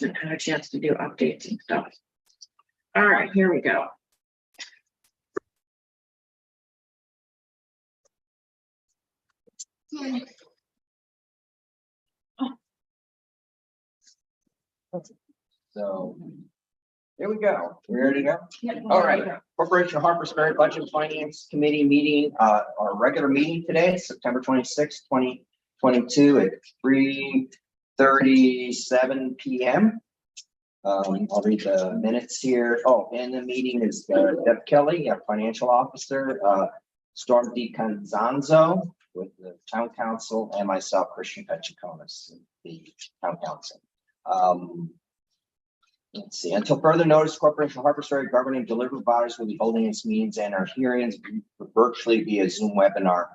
Hasn't had a chance to do updates and stuff. All right, here we go. So here we go. We ready to go? Yep, All there we right. go. Corporation of Harpersbury Budget and Finance Committee meeting, our regular meeting today, September 26th, 2022 at 3:37 p.m. I'll read the minutes here. Oh, and the meeting is Deb Kelly, our financial officer, Storm DiConzanzo with the town council, and myself, Christian Pechiconis, the town council. Let's see, until further notice, Corporation of Harpersbury governing delivery bodies will be holding its meetings and our hearings virtually via Zoom webinar,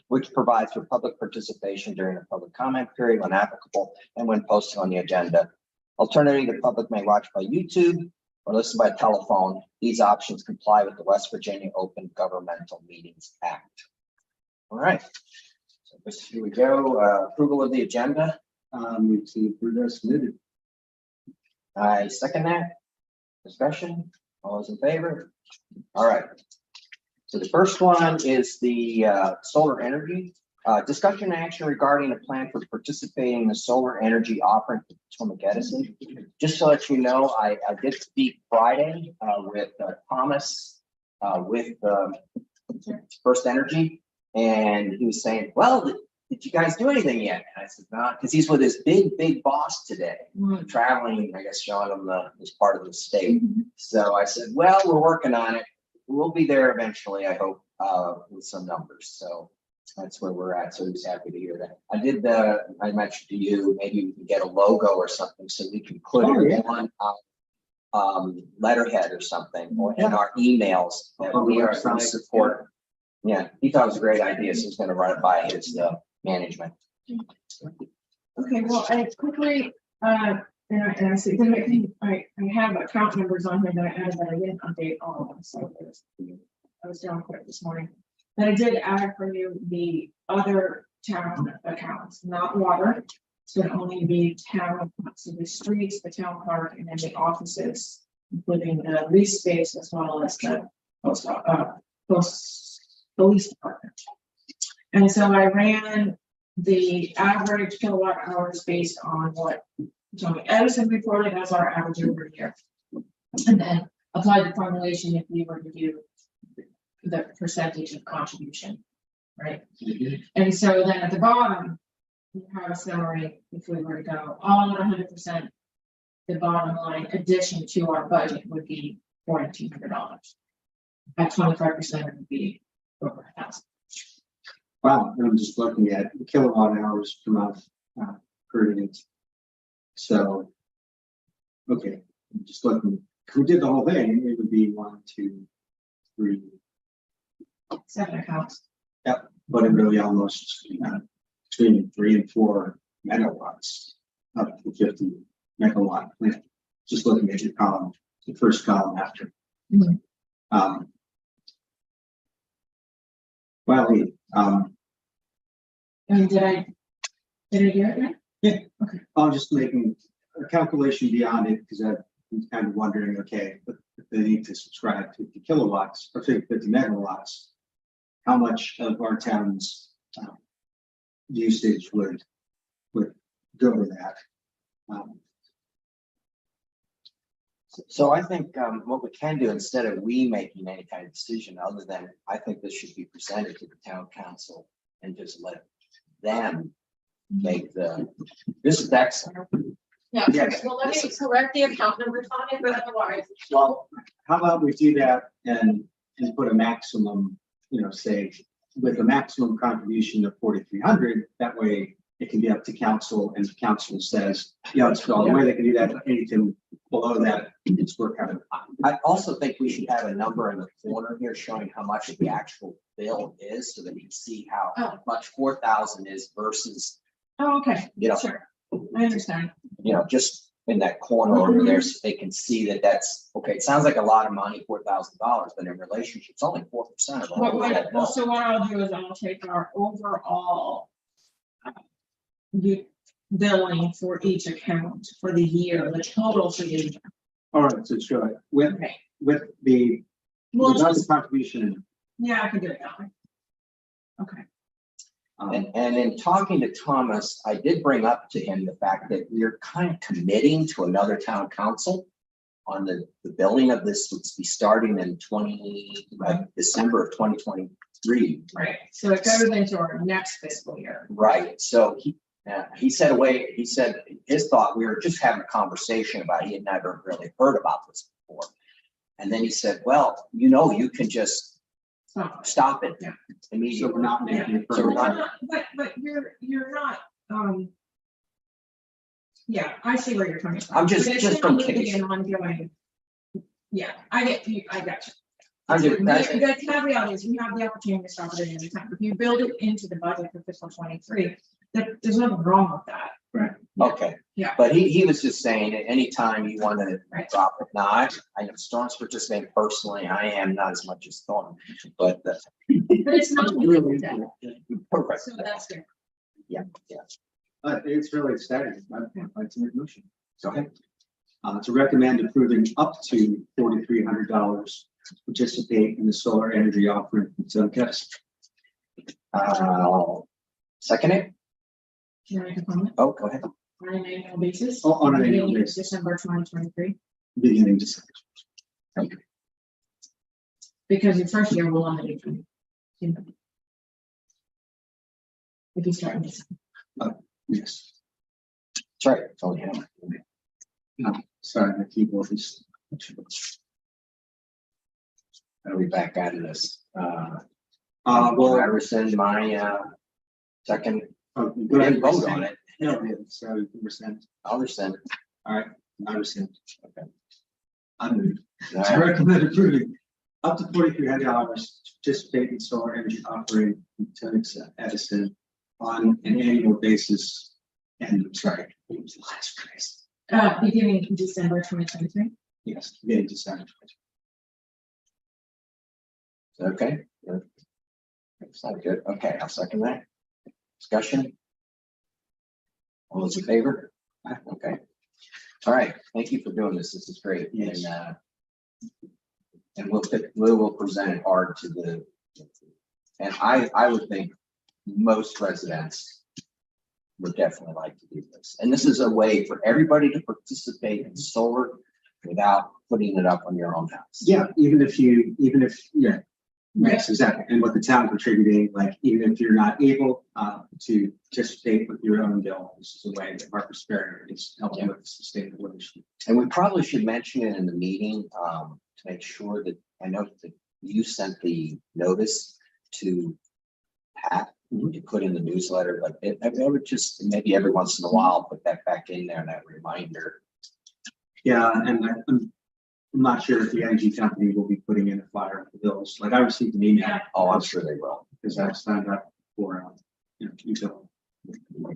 which provides for public participation during the public comment period when applicable and when posted on the agenda. Alternatively, the public may watch by YouTube or listen by telephone. These options comply with the West Virginia Open Governmental Meetings Act. All right, so this, here we go. Approval of the agenda. We see approve as submitted. I second that. Discussion, all those in favor? All right. So the first one is the solar energy. Discussion and action regarding a plan for participating in the solar energy offering for Potomac Edison. Just to let you know, I did speak Friday with Thomas with First Energy, and he was saying, well, did you guys do anything yet? And I said, not, because he's with his big boss today, traveling, I guess, showing him this part of the state. So I said, well, we're working on it. We'll be there eventually, I hope, with some numbers. So that's where we're at. So he was happy to hear that. I did I mentioned to you, maybe we can get a logo or something so we can put it on letterhead or something, or in our emails that we are from support. Yeah, he thought it was a great idea, so he's going to run it by his management. Okay, well, I quickly, and I see, I have account numbers on here that I added, but I didn't update all of them, so I was doing quick this morning. But I did add for you the other town accounts, not water. It's going to only be town, so the streets, the town park, and then the offices, including the lease space as well as the police department. And so I ran the average kilowatt hours based on what Potomac Edison reported as our average over here, and then applied the formulation if we were to do the percentage of contribution, right? And so then at the bottom, we have a summary if we were to go all at 100%, the bottom line addition to our budget would be $4,200. At 25%, it would be over 1,000. Wow, I'm just looking at the kilowatt hours per month per unit. So, okay, I'm just looking. If we did the whole thing, it would be 1, 2, 3, 7 accounts. Yep, but it really almost between 3 and 4 megawatts up to 50 megawatt plant. Just looking at your column, the first column after. Well, And did I do it right? yeah. Okay. I'm just making a calculation beyond it because I'm kind of wondering, okay, if they need to subscribe to 50 kilowatts or 50 megawatts, how much of our town's usage would go to that? So I think what we can do, instead of we making any kind of decision other than, I think this should be presented to the town council and just let them make this is excellent. Yeah. Yes. Well, let me correct the account numbers on it, but otherwise. Well, how about we do that and put a maximum, say with a maximum contribution of 4,300, that way it can be up to council, and the council says, it's the only way they can do that. Anything below that, it's work out of. I also think we should have a number in the corner here showing how much the actual bill is, so that we can see how much 4,000 is versus, Oh, okay. you know, Sure. I understand. just in that corner over there, so they can see that that's okay. It sounds like a lot of money, $4,000, but in relationship, it's only 4% of all that bill. So what I'll do is I'll take our overall billing for each account for the year, the total for the year. All right, so sure, with, Okay. with the, Well, without the just, contribution. yeah, I can do it that way. Okay. And in talking to Thomas, I did bring up to him the fact that we're kind of committing to another town council on the billing of this, would be starting in December of 2023. Right, so it goes into our next fiscal year. Right, so he said his thought, we were just having a conversation about, he had never really heard about this before. And then he said, well, you can just stop it Yeah. immediately. So we're not making. So we're Well, not- but you're not, yeah, I see where you're coming from. I'm just- But it's just not in really case. an ongoing. Yeah, I get you, I got you. I'm just- The caveat is we have the opportunity to stop it at any time. If you build it into the budget for fiscal 23, there's nothing wrong with that. Okay. Yeah. But he was just saying that anytime you want to Right. drop it. Now, I know Storm's participating personally. I am not as much as Storm, but But it's not really that, correct. so that's good. Yeah. It's really exciting. I'd like to make a motion. Go ahead. To recommend approving up to $4,300 to participate in the solar energy offering from Suncast. Second it. Can I make a comment? Oh, go ahead. On an annual basis? Oh, on an annual beginning of basis. December 2023, Beginning December. because your first year will only be 20. If you start in December. Yes. That's right. It's only him. No, sorry, my keyboard is. I'll be back out of this. Well, I rescind my second. We good. didn't vote on it. No, so you can rescind. I'll rescind. All right, I rescind. Okay. I'm moved. All To right. recommend approving up to $4,300 to participate in solar energy offering from Tenex Edison on an annual basis. And I'm sorry, what was the last phrase? Beginning in December 2023. Yes, beginning December. Okay. Good. Sounds good. Okay, I'll second that. Discussion. All those in favor? Okay. All right. Thank you for doing this. This is great. Yes. And we will present it hard to the, and I would think most residents would definitely like to do this. And this is a way for everybody to participate in solar without putting it up on your own house. Yeah, even if, yeah. Yes, exactly. And with the town contributing, like, even if you're not able to participate with your own bill, this is a way that Harper's Ferry is helping with sustainability. And we probably should mention it in the meeting to make sure that, I know that you sent the notice to Pat to put in the newsletter, but I would just maybe every once in a while put that back in there, that reminder. Yeah, and I'm not sure if the energy company will be putting in a flyer for the bills. Like, I received an email Yeah. Oh, I'm sure they will. because I signed up for, e-bill. All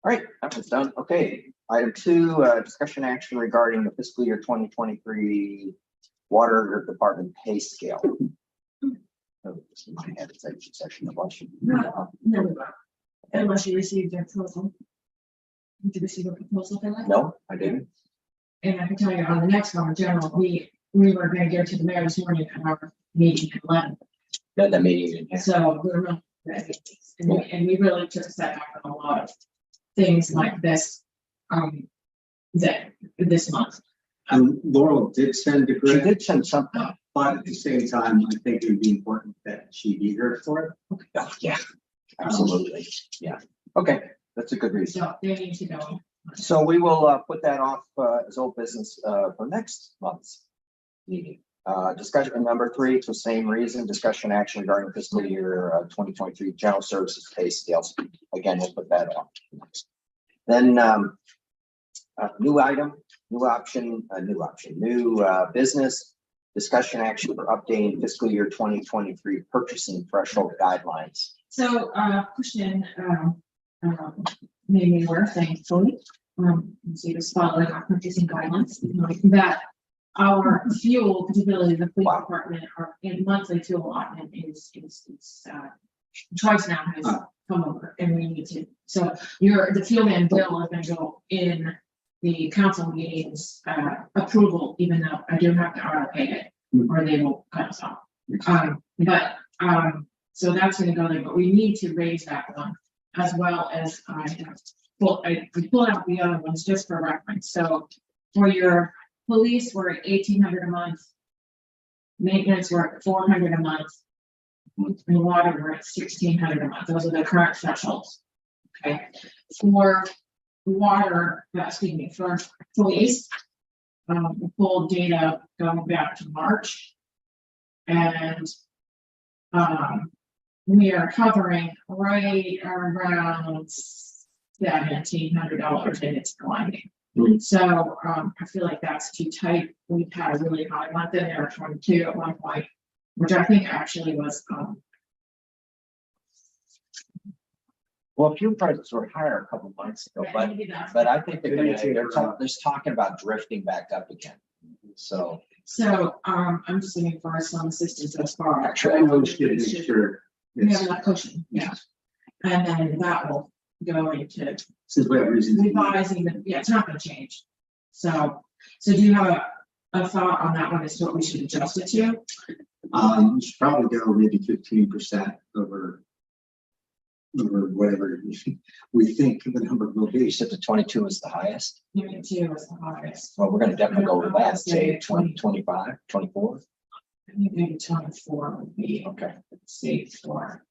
right, that was done. Okay, item 2, discussion action regarding the fiscal year 2023 water department pay scale. Oh, this is my head, it's a session of lunch. No, unless you received a proposal. Did you receive a proposal for that? No, I didn't. And I can tell you on the next one, general, we were going to go to the mayor this morning at our meeting at 11. The meeting. So we're not ready. And we really took a step back on a lot of things like this, this month. And Laurel did send a She grant, did send something. but at the same time, I think it would be important that she be here for it. Oh, yeah, absolutely. Yeah. Okay, that's a good reason. So they need to go. So we will put that off as old business for next month's meeting. Discussion number 3, it's the same reason, discussion action regarding fiscal year 2023 general services pay scales. Again, we'll put that off. Then new item, new business, discussion action for updating fiscal year 2023 purchasing threshold guidelines. So, question, made me aware, thankfully, you see the spotlight on purchasing guidelines, that our fuel, particularly the police department, our monthly fuel allotment is twice now has come over and we need to, so the fuel and bill is gonna go in the council meetings, approval, even though I do have to RFP it, or they will cut us off. So that's gonna go there, but we need to raise that one as well as I have. Well, I pulled out the other ones just for reference. So for your police, we're at 1,800 a month. Maintenance, we're at 400 a month. And water, we're at 1,600 a month. Those are the current thresholds. Okay. For water, for police, we pulled data going back to March. And we are hovering right around $1,700 and it's climbing. So I feel like that's too tight. We've had a really high month in there, 22 at one point, which I think actually was Well, fuel prices were higher a couple months ago, but I think they're talking about drifting back up again. So I'm just looking for some assistance as far as Actually, I wish to make sure. we have enough cushion, yeah. And then that will go into Since we have reason. to- revising the, it's not gonna change. So do you have a thought on that one as to what we should adjust it to? We should probably go maybe 15% over whatever we think the number will be. you said the 22 is the highest. Unit 2 is the highest. Well, we're gonna definitely go with that, say Say 20, 25, 24. I think maybe 24 would be Okay. safe for.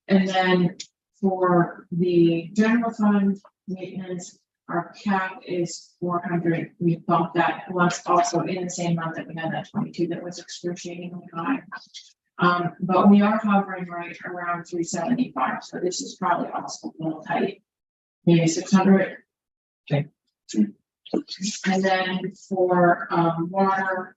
And then for the general fund maintenance, our cap is 400. We bumped that once also in the same month that we had that 22 that was excruciatingly high. But we are hovering right around 375. So this is probably also a little tight. Maybe 600. Okay. And then for water,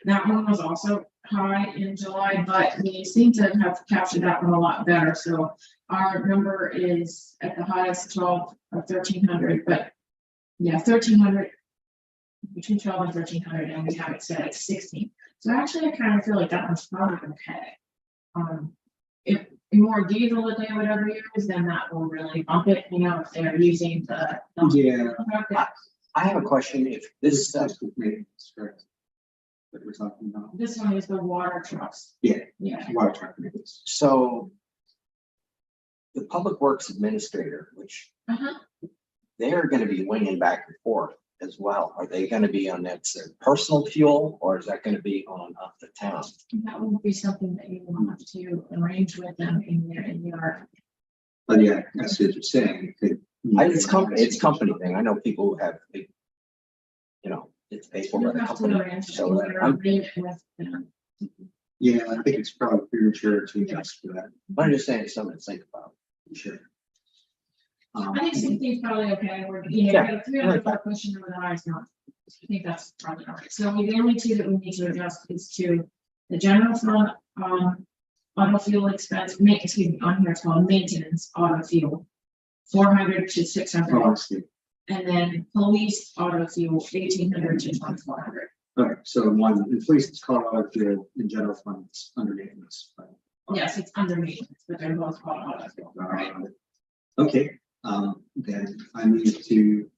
that one was also high in July, but we seem to have captured that one a lot better. So our number is at the highest 12 or 1,300, but yeah, 1,300, between 12 and 1,300, and we have it set at 16. So actually, I kind of feel like that one's probably okay. If more diesel that they would ever use, then that will really bump it. You know, if they're using the Yeah. I have a question. If This this, is maintenance, correct? That we're talking about. This one is the water trucks. Yeah. Yeah. Water truck maintenance. so the Public Works Administrator, which they're gonna be winging back and forth as well. Are they gonna be on that personal fuel, or is that gonna be on up the town? That would be something that you will have to arrange with them in your. But yeah, that's what you're saying. It could. It's company thing. I know people who have big, it's paid for You by the have to company. arrange So your I'm agreement with them. Yeah, I think it's probably premature to adjust for that. just saying it's something to think about. Sure. I think 16 is probably okay. We're, Yeah. 300 for pushing over the eyes, not. I think that's probably all right. So the only two that we need to adjust is to the general fund, auto fuel expense, on here it's called maintenance auto fuel. 400 to 600, Honestly. and then police auto fuel 1,800 to 2,400. Okay, so one, in police, it's called auto fuel, in general fund, it's under maintenance. Yes, it's under maintenance, but they're both called auto fuel, right? Okay, then I need to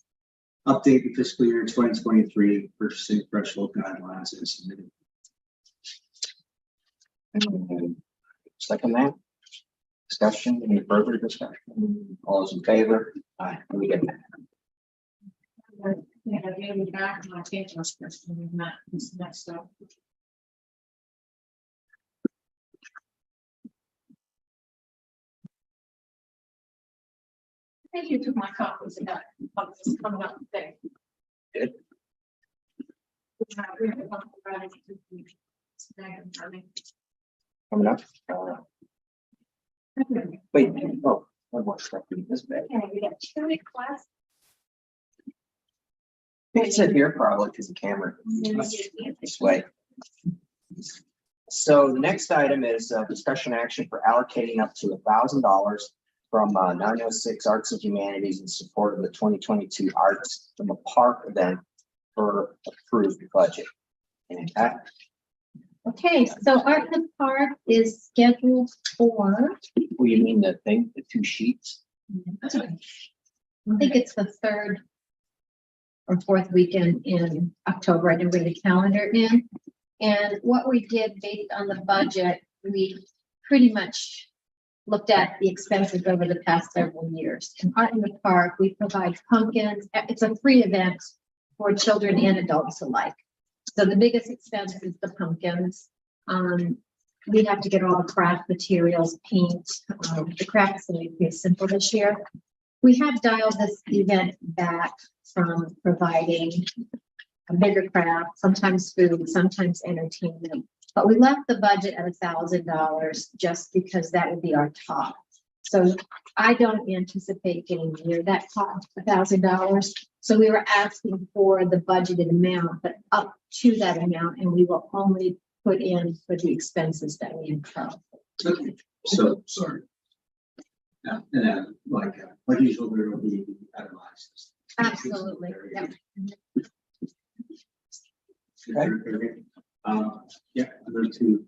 update the fiscal year 2023 purchasing threshold guidelines and submitted. Second that. Discussion, any further discussion? All those in favor? Aye. We get that. Yeah, I gave you back my change question, and that is next up. I think you took my copies of that, but this is coming up today. Good. Coming up. Wait, oh, one more stuff in this bag. I think it's in here probably because the camera this way. So the next item is discussion action for allocating up to $1,000 from 906 Arts and Humanities in support of the 2022 Arts from a Park event for approved budget. And that, Okay, so Art in the Park is scheduled for, Well, you mean the thing, the two sheets? That's okay. I think it's the third or fourth weekend in October. I didn't bring the calendar in. And what we did based on the budget, we pretty much looked at the expenses over the past several years. In Art in the Park, we provide pumpkins. It's a free event for children and adults alike. So the biggest expense is the pumpkins. We have to get all the craft materials, paint. The craft is going to be pretty simple this year. We have dialed this event back from providing a bigger craft, sometimes food, sometimes entertainment. But we left the budget at $1,000 just because that would be our top. So I don't anticipate getting near that top, $1,000. So we were asking for the budgeted amount, but up to that amount, and we will only put in for the expenses that we incur. Okay, so, sorry. Yeah, and then, like usual, there will be itemized. Absolutely, yeah. Yeah, I'm going to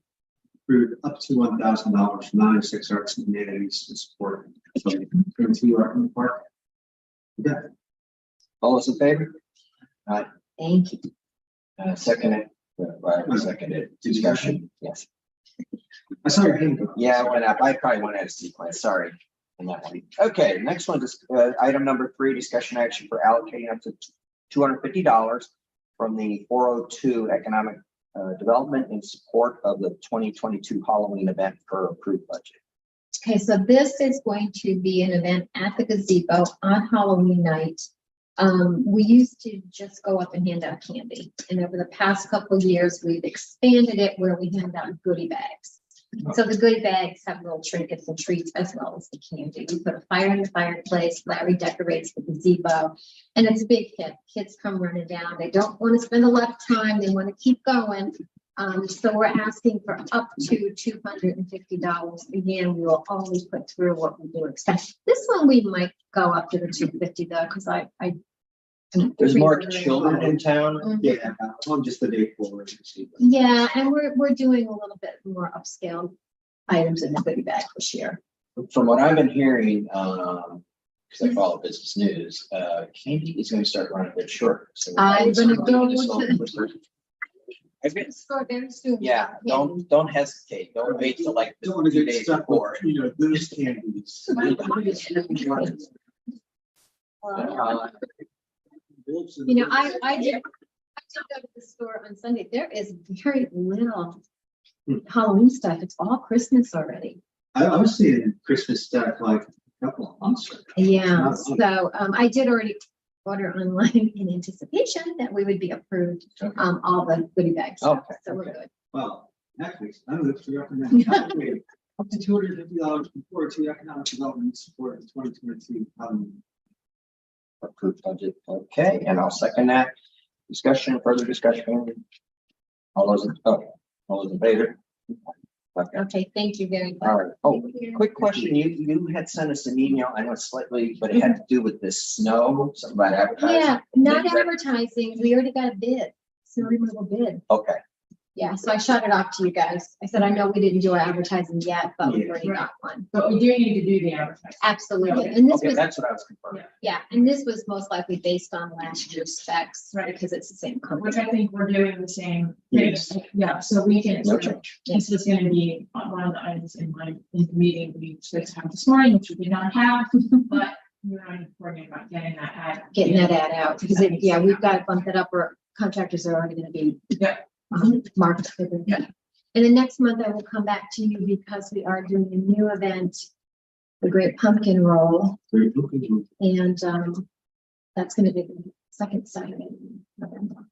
approve up to $1,000 from 96 Arts and Humanities to support. So, going to Art in the Park. Okay. All those in favor? Thank you. Seconded. Seconded. Discussion. Yes. I saw your hand go up. Yeah, it went up. I probably went out of sequence. Sorry. On that one. Okay, next one is item number 3, discussion action for allocating up to $250 from the 402 Economic Development in support of the 2022 Halloween event per approved budget. Okay, so this is going to be an event at the gazebo on Halloween night. We used to just go up and hand out candy, and over the past couple of years, we've expanded it where we hand out goodie bags. So the goodie bags have little trinkets and treats as well as the candy. We put a fire in the fireplace. Larry decorates the gazebo, and it's a big hit. Kids come running down. They don't want to spend a lot of time. They want to keep going. So we're asking for up to $250. Again, we will only put through what we do expect. This one we might go up to the $250 though, because I There's more children in town. Yeah, on just the day forward. Yeah, and we're doing a little bit more upscale items in the goodie bag this year. From what I've been hearing, because I follow business news, candy is going to start running a bit short. So I'm gonna go I've been- Store very soon. Yeah, don't hesitate. Don't wait till like Don't want to 2 get days stuck before. with, those candies. I did go to the store on Sunday. There is very little Halloween stuff. It's all Christmas already. I was seeing Christmas stuff like a couple of months ago. Yeah, so I did already order online in anticipation that we would be approved, all the goodie bags. Okay, So we're okay. good. Well, actually, I'm going to recommend up to $250 before to economic development support in 2022. Approved budget. Okay, and I'll second that. Discussion, further discussion. All those in favor? Okay, thank you very much. All right. Oh, Thank you. quick question. You had sent us an email. I know it's slightly, but it had to do with this snow, something about advertising. Yeah, not Maybe that- advertising. We already got a bid, snow removal bid. Okay, Yeah, so I shot it off to you guys. I said, I know we didn't do our advertising yet, but we already got one. But we do need to do the advertising. Absolutely. And this okay, was, that's what I was confirming. yeah, and this was most likely based on last year's specs, Right. because it's the same Which company. I think we're doing the same. Yes. Yeah, so we can. No change. This is gonna be one of the items in the meeting we supposed to have this morning, which we did not have, but we're on coordinating about getting that ad. Getting that ad out, because yeah, we've got to bump that up, or contractors are already gonna be. Yeah. Marked. for the- Yeah. And the next month I will come back to you because we are doing a new event, the Great Pumpkin Roll, and that's gonna be the second Saturday in November.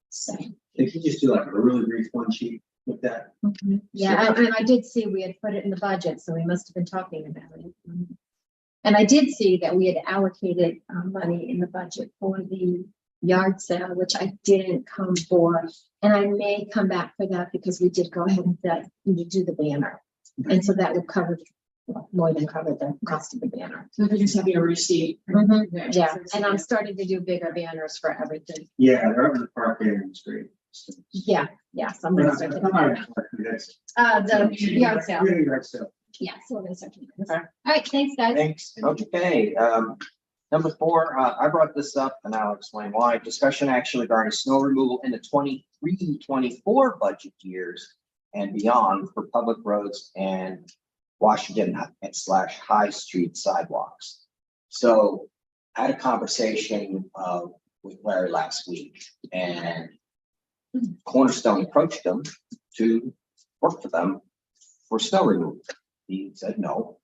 So. If you just do like a really brief one sheet with that. Yeah, and I did see we had put it in the budget, so we must have been talking about it. And I did see that we had allocated money in the budget for the yard sale, which I didn't come for. And I may come back for that because we did go ahead and do the banner. And so that would cover, more than cover the cost of the banner. So we just have your receipt. Yeah, and I'm starting to do bigger banners for everything. Yeah, the Art in the Park banner is great. Yeah, somebody's starting. That's. The yard sale, Really yard sale. yeah, so we're gonna start. doing this. Okay. All right, thanks, guys. Thanks. Okay, number 4, I brought this up and I'll explain why. Discussion actually regarding snow removal in the 23-24 budget years and beyond for public roads and Washington / High Street sidewalks. So I had a conversation with Larry last week, and Cornerstone approached them to work for them for snow removal. He said no.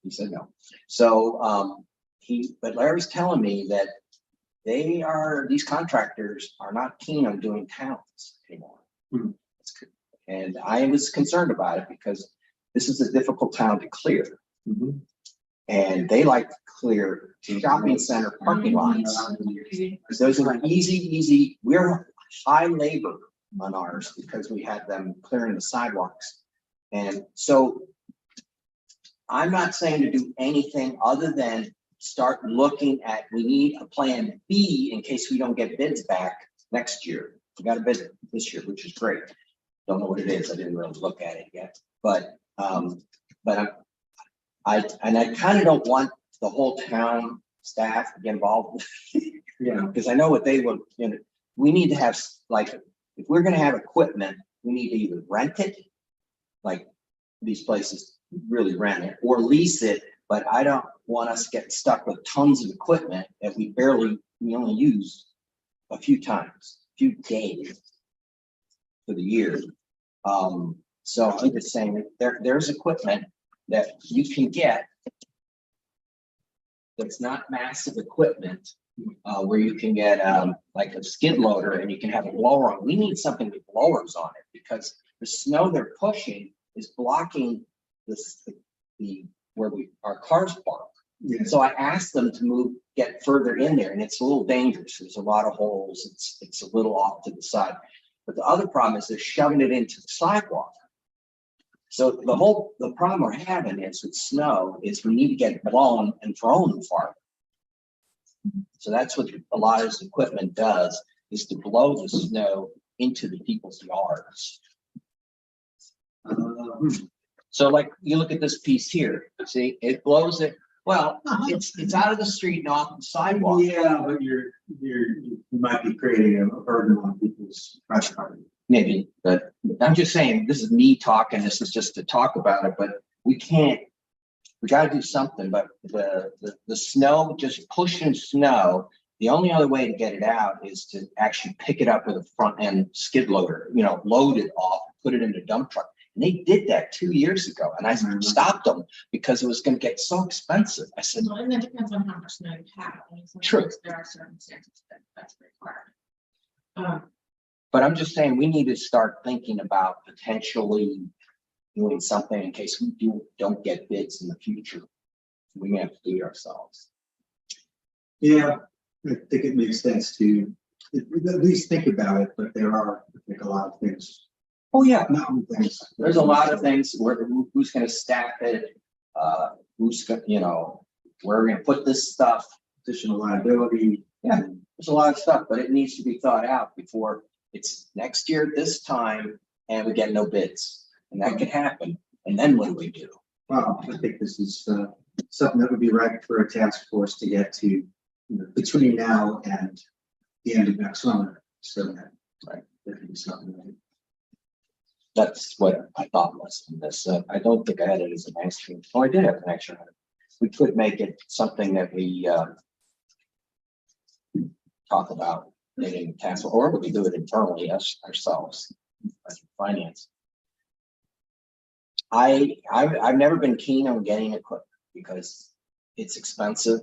He said no. So but Larry's telling me that these contractors are not keen on doing towns anymore. Hmm. And I was concerned about it because this is a difficult town to clear. Mhm. And they like to clear shopping center parking lots. Because those are easy, we're high labor on ours because we had them clearing the sidewalks. And so I'm not saying to do anything other than start looking at, we need a plan B in case we don't get bids back next year. We got a bid this year, which is great. Don't know what it is. I didn't really look at it yet, but I kind of don't want the whole town staff to get involved. Yeah. Because I know what they would, we need to have, like, if we're gonna have equipment, we need to either rent it, like these places really rent it, or lease it, but I don't want us to get stuck with tons of equipment that we only use a few times, a few days for the year. So I'm just saying that there's equipment that you can get that's not massive equipment, where you can get like a skid loader and you can have a blower on. We need something with blowers on it because the snow they're pushing is blocking where our cars park. Yeah. So I asked them to get further in there, and it's a little dangerous. There's a lot of holes. It's a little off to the side. But the other problem is they're shoving it into the sidewalk. So the problem we're having is with snow is we need to get it blown and thrown far. So that's what a lot of this equipment does, is to blow the snow into the people's yards. So like you look at this piece here, see, it blows it. Well, it's out of the street and off the sidewalk. Yeah, but you might be creating a burden on people's private property. Maybe, but I'm just saying, this is me talking. This is just to talk about it, but we gotta do something. But the snow, just pushing snow, the only other way to get it out is to actually pick it up with a front end skid loader, load it off, put it in a dump truck. And they did that 2 years ago, and I stopped them because it was going to get so expensive. I said, Well, and that depends on how much snow you have. I mean, True. sometimes there are circumstances that's required. but I'm just saying we need to start thinking about potentially doing something in case we don't get bids in the future. We may have to do it ourselves. Yeah, I think it makes sense to at least think about it, but there are, I think, a lot of things. Oh yeah, Mountain things. there's a lot of things. Who's going to staff it? Who's going, where we're going to put this stuff? Additional liability. Yeah, there's a lot of stuff, but it needs to be thought out before it's next year at this time and we get no bids. And that could happen. And then what do we do? Well, I think this is something that would be right for a task force to get to between now and the end of next summer. So that, Right. there can be something. That's what I thought was in this. I don't think I had it as an action. Oh, I did have an action. We could make it something that we talk about getting task, or we could do it internally ourselves as finance. I've never been keen on getting equipment because it's expensive.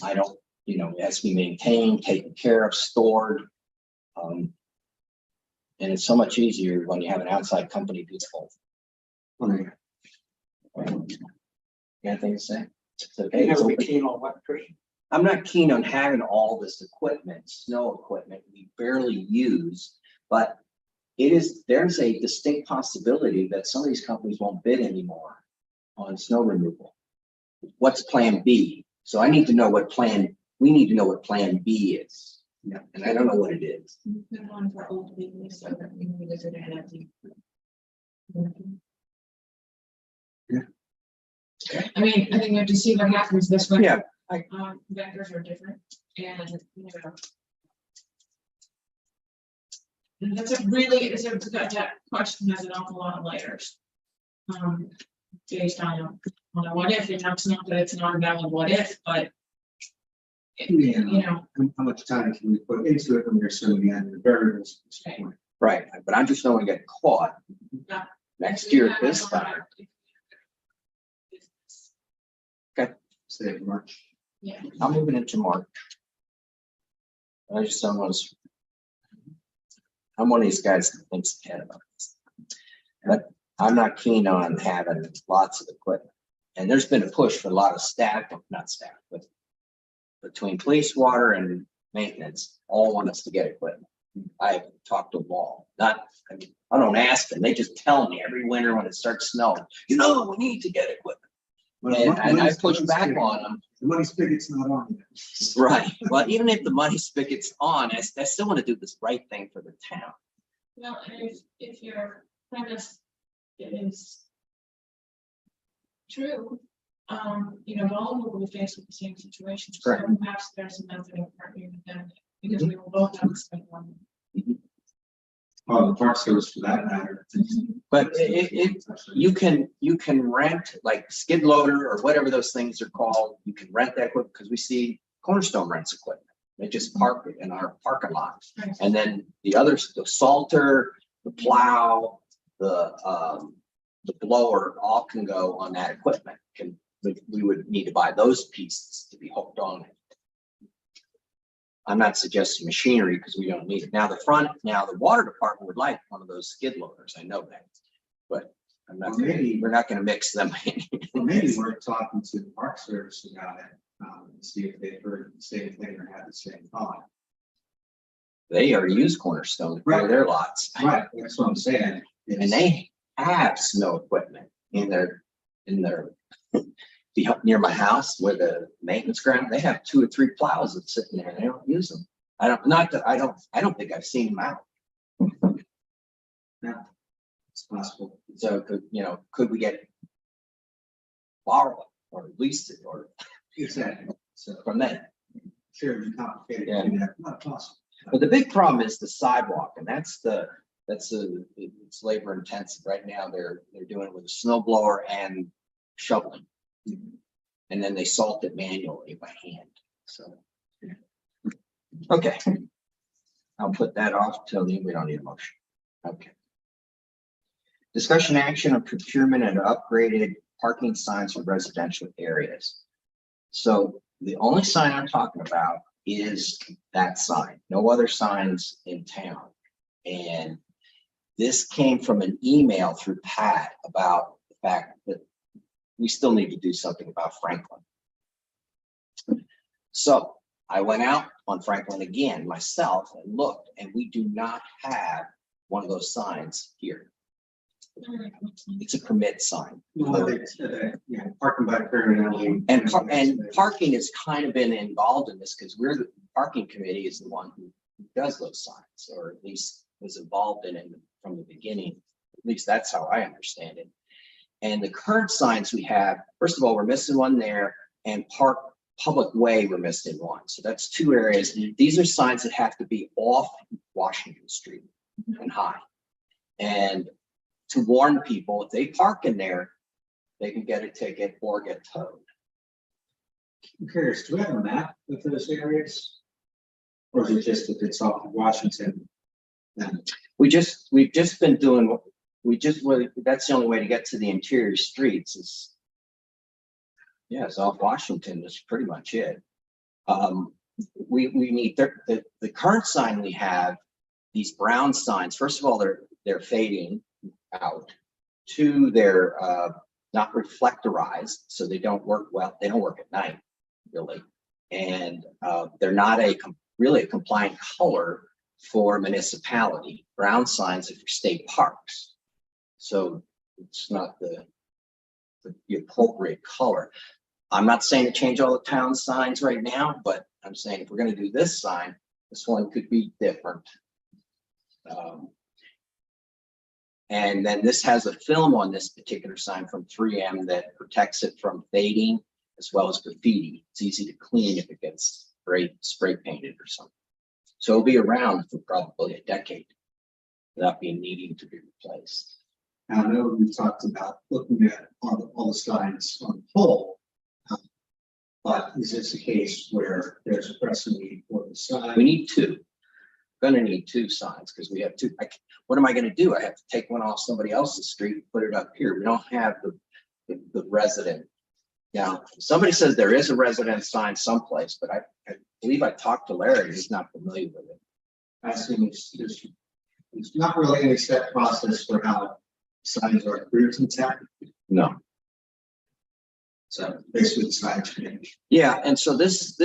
I don't, it has to be maintained, taken care of, stored. And it's so much easier when you have an outside company do the whole thing. Anything to say? It's okay. You never be keen on what, Christian? I'm not keen on having all this equipment, snow equipment we barely use, but there's a distinct possibility that some of these companies won't bid anymore on snow removal. What's plan B? So we need to know what plan B is. And I don't know what it is. We put one for old people, so that we can visit it at the. I mean, I think we have to see what happens this way. Yeah. Vendors are different and, you know. And that's a really, that question has an awful lot of layers. Based on a what if, and it's not that it's not a valid what if, but. Yeah. You know, How much time can we put into it when there's so many other variables? at this point? Right, but I'm just don't want to get caught Yeah. next year at this time. Say March. Yeah. I'm moving into March. I just don't want to. I'm one of these guys that thinks ahead about this. But I'm not keen on having lots of equipment. And there's been a push for a lot of staff, not staff, but between police, water, and maintenance, all want us to get equipment. I talked to them all. I don't ask them. They just tell me every winter when it starts snowing, we need to get equipment. And I push back on them. The money spigot's not on yet. Right. Well, even if the money spigot's on, I still want to do this right thing for the town. Well, and if your premise is true, you know, all will be faced with the same situation. So Correct. perhaps there's a method of partnering with them, because we will both have the same one. Well, the Park Service for that matter. But you can rent like skid loader or whatever those things are called. You can rent that equipment because we see Cornerstone rents equipment. They just park it in our parking lot. Right. And then the others, the salter, the plow, the blower, all can go on that equipment. We would need to buy those pieces to be hooked on it. I'm not suggesting machinery because we don't need it. Now the water department would like one of those skid loaders. I know that, but Well, maybe- we're not gonna mix them. Well, maybe we're talking to the Park Service about it, and see if they've heard the same thing or had the same thought. They already use Cornerstone to clear their lots. Right, that's what I'm saying. And they have snow equipment in their near my house where the maintenance ground, they have 2 or 3 plows that's sitting there and they don't use them. I don't think I've seen them out. Yeah, it's possible. So could we get borrow it or lease it or Exactly. So from them? sure, it's complicated. Yeah. to do that. Not possible. But the big problem is the sidewalk, and it's labor intensive right now. They're doing it with a snow blower and shoveling. And then they salt it manually by hand. So, okay. I'll put that off till we don't need a motion. Okay. Discussion action of procurement and upgraded parking signs for residential areas. So the only sign I'm talking about is that sign, no other signs in town. And this came from an email through Pat about the fact that we still need to do something about Franklin. So I went out on Franklin again myself and looked, and we do not have one of those signs here. It's a permit sign. Well, parking by permanently. And parking has kind of been involved in this because the parking committee is the one who does those signs, or at least was involved in it from the beginning. At least that's how I understand it. And the current signs we have, first of all, we're missing one there, and public way, we're missing one. So that's 2 areas. These are signs that have to be off Washington Street and high. And to warn people, if they park in there, they can get a ticket or get towed. I'm curious, do we have a map of those areas? Or is it just that it's off of Washington? We've just been doing, that's the only way to get to the interior streets is, it's off Washington, that's pretty much it. We need, the current sign we have, these brown signs, first of all, they're fading out. 2, they're not reflectorized, so they don't work well. They don't work at night, really. And they're not really a compliant color for municipality. Brown signs are for state parks. So it's not the appropriate color. I'm not saying to change all the town signs right now, but I'm saying if we're going to do this sign, This one could be different. And then this has a film on this particular sign from 3M that protects it from fading as well as graffiti. It's easy to clean if it gets spray painted or something. So it'll be around for probably a decade without being needing to be replaced. I know we talked about looking at all the signs on the pole. But is this a case where there's a pressing need for the sign? We need two. Gonna need two signs because we have two. What am I gonna do? I have to take one off somebody else's street and put it up here. We don't have the resident. Now, somebody says there is a resident sign someplace, but I believe I talked to Larry. He's not familiar with it. I assume there's not really any set process for how signs are approved in town. No. So basically the signage committee. Yeah, and so this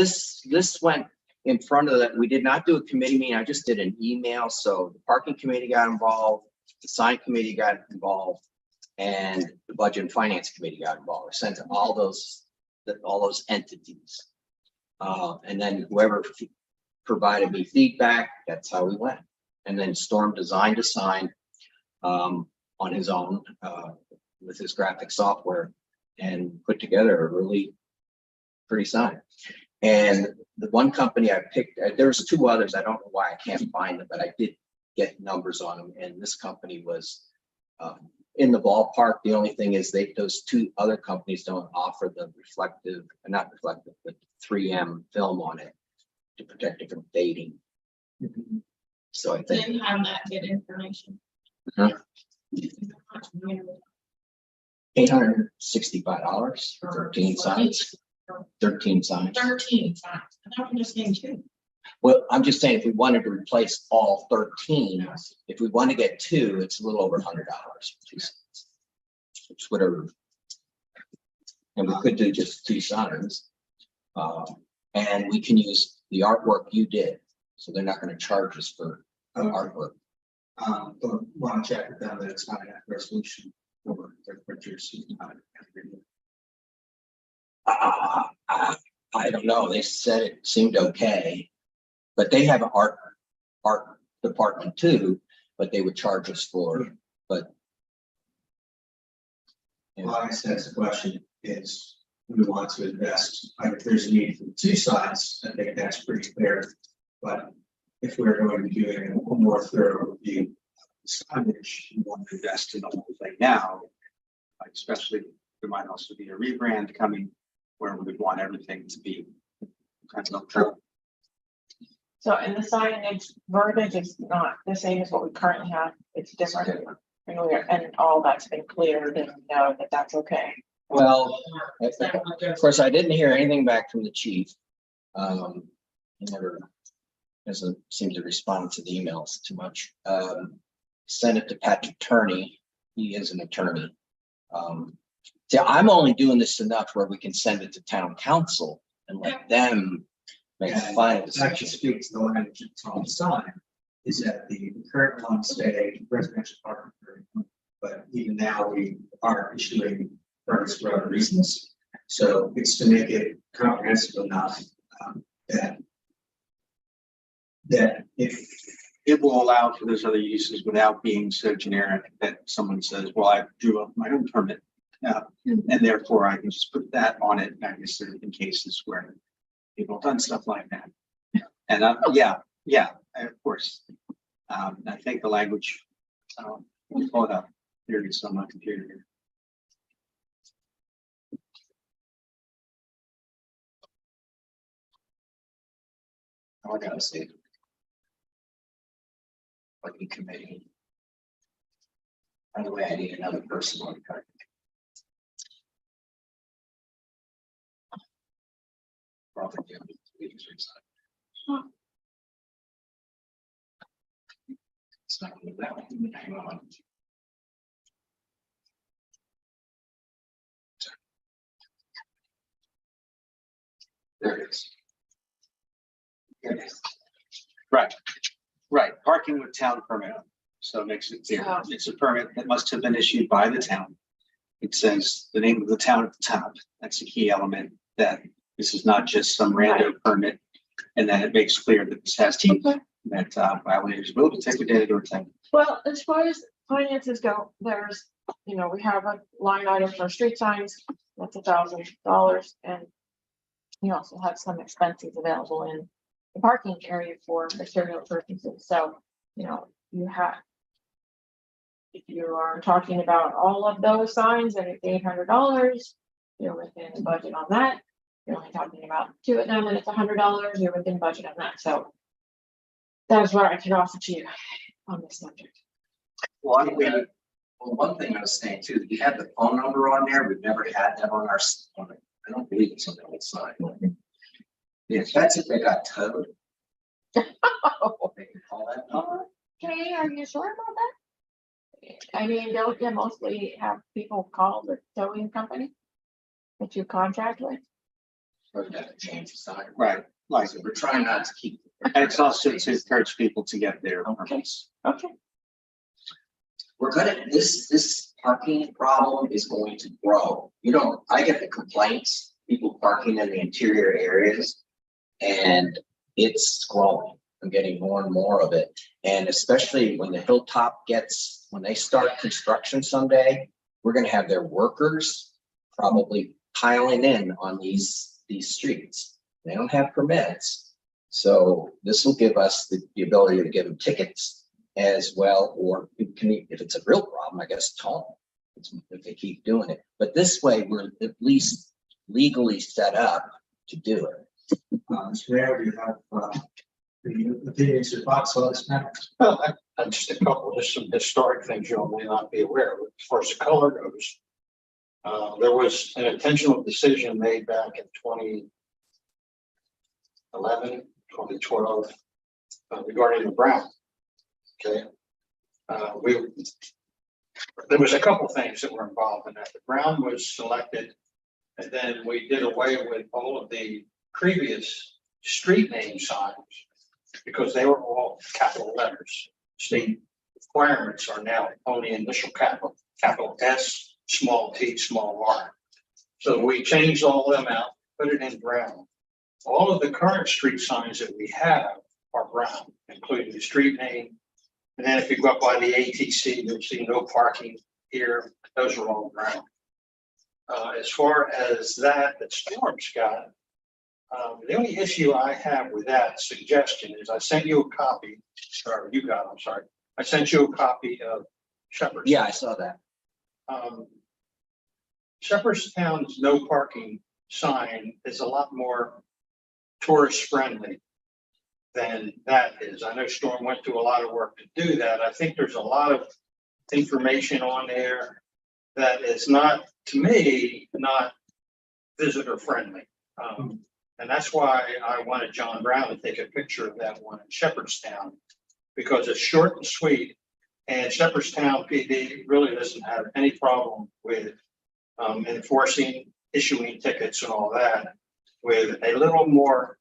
went in front of that. We did not do a committee meeting. I just did an email. So the parking committee got involved, the sign committee got involved, and the budget and finance committee got involved. I sent to all those entities. And then whoever provided me feedback, that's how we went. And then Storm designed a sign on his own with his graphic software and put together a really pretty sign. And the one company I picked, there's two others. I don't know why I can't find them, but I did get numbers on them. And this company was in the ballpark. The only thing is those two other companies don't offer the not reflective, but 3M film on it to protect it from fading. So I think Didn't have that good information. $865 for 13 signs. 13 signs. 13 signs. I thought we were just getting 2. Well, I'm just saying, if we wanted to replace all 13, if we want to get 2, it's a little over $100. It's whatever. And we could do just 2 signs. And we can use the artwork you did. So they're not going to charge us for artwork. But want to check with them that it's not a resolution or their printers. I don't know. They said it seemed okay, but they have an art department too, but they would charge us for, but. Well, I guess that's the question is, we want to invest, if there's a need for 2 sides, I think that's pretty clear. But if we're going to be doing a more thorough review of the signage, we want to invest in the whole thing now. Especially, there might also be a rebrand coming where we would want everything to be kind of true. So, and the signage verbiage is not the same as what we currently have. It's different. And all that's been cleared and we know that that's okay. Well, of course, I didn't hear anything back from the chief. He never doesn't seem to respond to the emails too much. Sent it to Patrick Turney. He is an attorney. See, I'm only doing this enough where we can send it to town council and let them make the final That actually decision. speaks to the language that's on the sign, is that the current ones say residential parking, but even now we are issuing permits for other reasons. So it's to make it comprehensive enough that if it will allow for those other uses without being so generic that someone says, well, I drew up my own permit. And therefore I can just put that on it. I guess there have been cases where people have done stuff like that. And yeah, of course. I think the language, we'll pull it up. Here it is on my computer here. I gotta see. Parking committee. By the way, I need another person on the card. Probably. It's not gonna be that one. Hang on. There it is. There it is. Right, parking with town permit. So it makes it clear. Yeah. It's a permit that must have been issued by the town. It says the name of the town at the top. That's a key element, that this is not just some random permit. And then it makes clear that this has teeth, Okay. that violators will be ticketed or something. Well, as far as finances go, there's, we have a line item for street signs, that's $1,000. And we also have some expenses available in the parking area for material purchases. So, you have, if you are talking about all of those signs and it's $800, you're within the budget on that. You're only talking about 2 of them and it's $100, you're within budget on that. So that's what I can offer to you on this subject. Well, one thing I was saying too, we had the phone number on there, we've never had that on our, I don't believe it's on the old sign. Yes, that's if they got towed. All that number. Okay, are you sure about that? I mean, don't you mostly have people call the towing company that you contract with? Or we have to change the sign. Right, like, So we're trying not to keep. and it's also to encourage people to get their permits. Okay. We're this parking problem is going to grow. I get the complaints, people parking in the interior areas. And it's growing. I'm getting more and more of it. And especially when the Hilltop when they start construction someday, we're gonna have their workers probably piling in on these streets. They don't have permits. So this will give us the ability to give them tickets as well, or if it's a real problem, I guess, toll them if they keep doing it. But this way, we're at least legally set up to do it. Mr. Mayor, do you have, the opinions or thoughts on this matter? Well, just a couple, just some historic things you all may not be aware of. As far as the color goes, there was an intentional decision made back in 2011, 2012 regarding the brown. Okay. There was a couple things that were involved in that. The brown was selected, and then we did away with all of the previous street name signs because they were all capital letters. State requirements are now only initial capital S, small t, small r. So we changed all of them out, put it in brown. All of the current street signs that we have are brown, including the street name. And then if you go up by the ATC, you'll see no parking here. Those are all brown. As far as that Storm's got, the only issue I have with that suggestion is I sent you a copy, or you got, I'm sorry. I sent you a copy of Shepherd's. Yeah, I saw that. Shepherdstown's no parking sign is a lot more tourist friendly than that is. I know Storm went through a lot of work to do that. I think there's a lot of information on there that is not, to me, not visitor friendly. And that's why I wanted John Brown to take a picture of that one in Shepherdstown, because it's short and sweet. And Shepherdstown PD really doesn't have any problem with enforcing, issuing tickets and all that, with a little more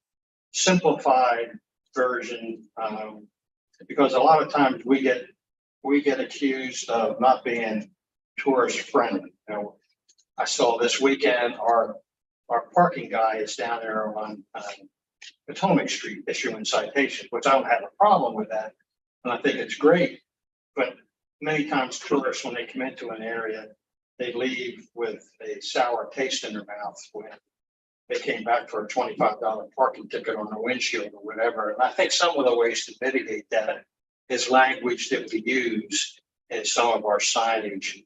simplified version, because a lot of times we get accused of not being tourist friendly. I saw this weekend our parking guy is down there on Potomac Street issuing citations, which I don't have a problem with that, and I think it's great. But many times tourists, when they come into an area, they leave with a sour taste in their mouth when they came back for a $25 parking ticket on the windshield or whatever. And I think some of the ways to mitigate that is language that we use in some of our signage.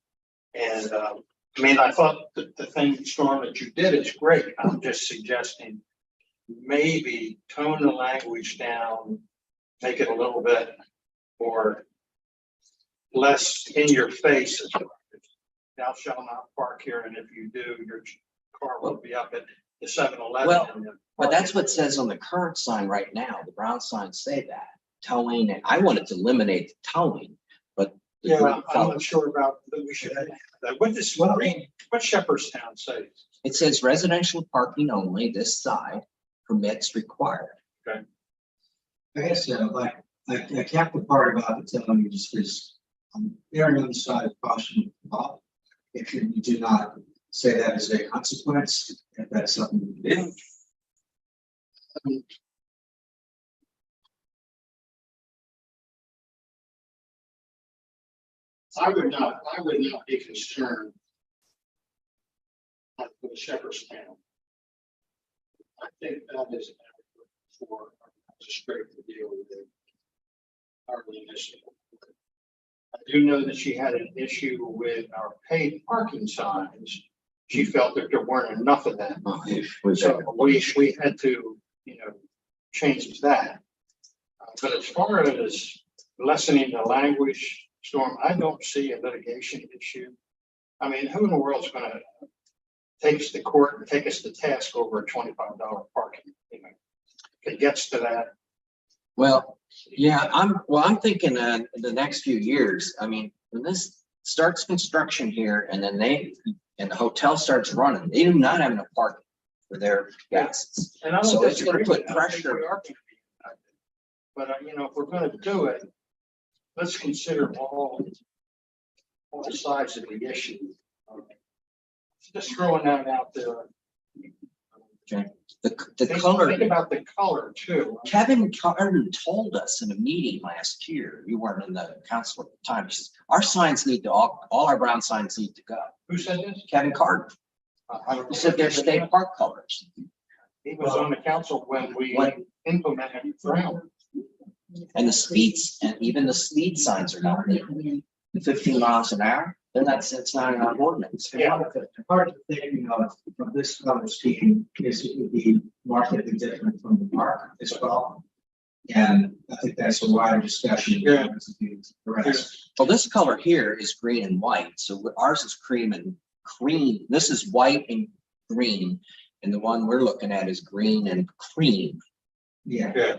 And I thought that the thing, Storm, that you did is great. I'm just suggesting maybe tone the language down, make it a little bit more less in your face. Thou shalt not park here, and if you do, your car will be up at the 7-Eleven. Well, but that's what it says on the current sign right now. The brown signs say that towing, and I wanted to eliminate the towing, but. the Yeah, green I'm color- not sure about that. We should add that. What does what Shepherdstown says? It says residential parking only, this side, permits required. I guess, I kept the part about the telling you just because I'm erring on the side of caution. If you do not say that as a consequence, if that's something. I would not be concerned with Shepherdstown. I think that is adequate for a straight to deal with it. Our municipal. I do know that she had an issue with our paid parking signs. She felt that there weren't enough of them. So we had to, change that. But as far as lessening the language, Storm, I don't see a litigation issue. I mean, who in the world's gonna take us to court and take us to task over a $25 parking? If it gets to that. Well, yeah, I'm thinking in the next few years, I mean, when this starts construction here and then the hotel starts running, they do not have enough parking for their guests. And I don't So it's gonna disagree put with that. I think pressure. we are gonna be impacted. But, if we're gonna do it, let's consider all sides of the issue. Just throwing that out there. The color, Think about the color too. Kevin Carden told us in a meeting last year, you weren't in the council at the time, he says, our signs need to, all our brown signs need to go. Who said this? Kevin Carden, I don't he said they're state park colors. He was on the council when we When- implemented brown. And the speeds, and even the speed signs are not there. 15 miles an hour, then it's not in our ordinance. Yeah. Part of the thing of from this color scheme is it would be markedly different from the park as well. And I think that's a wider discussion. Yeah. The rest. Well, this color here is green and white, so ours is cream and cream. This is white and green, and the one we're looking at is green and cream. Yeah. Yeah.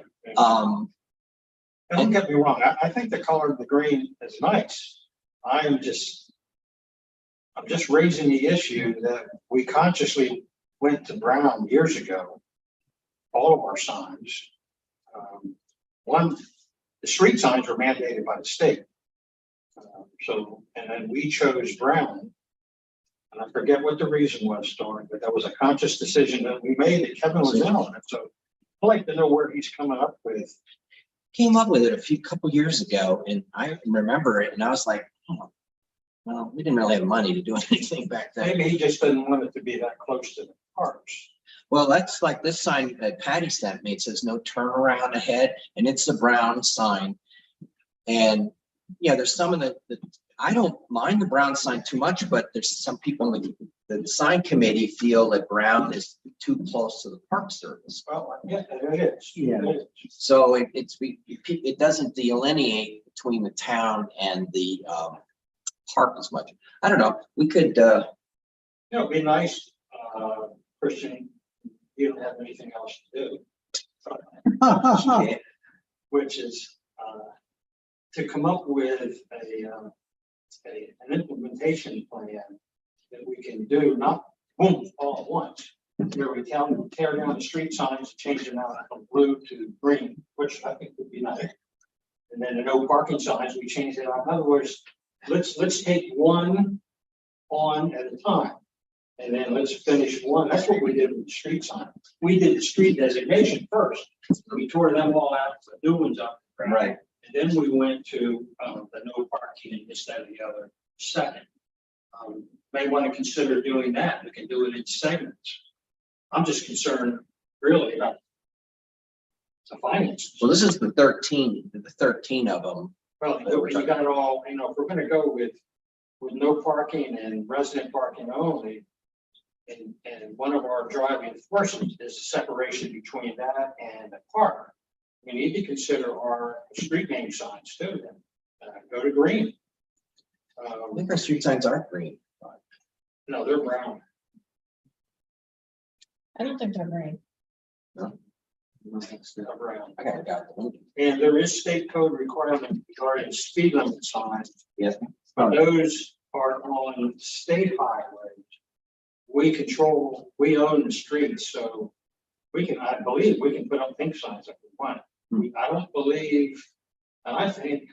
Don't get me wrong, I think the color of the green is nice. I'm just raising the issue that we consciously went to brown years ago. All of our signs. The street signs were mandated by the state. And then we chose brown. And I forget what the reason was, Storm, but that was a conscious decision that we made that Kevin was in on it. So I'd like to know where he's coming up with. Came up with it a couple years ago, and I remember it, and I was like, oh, well, we didn't really have money to do anything back then. Maybe he just doesn't want it to be that close to the parks. Well, that's like this sign that Patty sent me. It says no turnaround ahead, and it's a brown sign. And yeah, there's some of the I don't mind the brown sign too much, but there's some people in the sign committee feel that brown is too close to the Park Service. Well, yeah, it is. Yeah. It is. So it doesn't delineate between the town and the park as much. I don't know. We could, It'd be nice, Christian, you don't have anything else to do. Which is to come up with an implementation plan that we can do, not boom, all at once. Where we tear down the street signs, change them out from blue to green, which I think would be nice. And then the no parking signs, we change it out. In other words, let's take one on at a time. And then let's finish one. That's what we did with the street sign. We did the street designation first. We tore them all out, put new ones up. right. And then we went to the no parking and this, that, and the other second. May want to consider doing that. We can do it in segments. I'm just concerned really about the finances. Well, this is the 13 of them. Well, you got it all, if we're gonna go with no parking and resident parking only. And one of our driving forces is the separation between that and the park. We need to consider our street name signs too, then, go to green. I think our street signs are green. No, they're brown. I don't think they're green. They're brown. I got them. And there is state code requirement regarding speed limit signs. Yes. But those are on state highways. We own the streets, so I believe we can put up pink signs if we want. I don't believe, and I think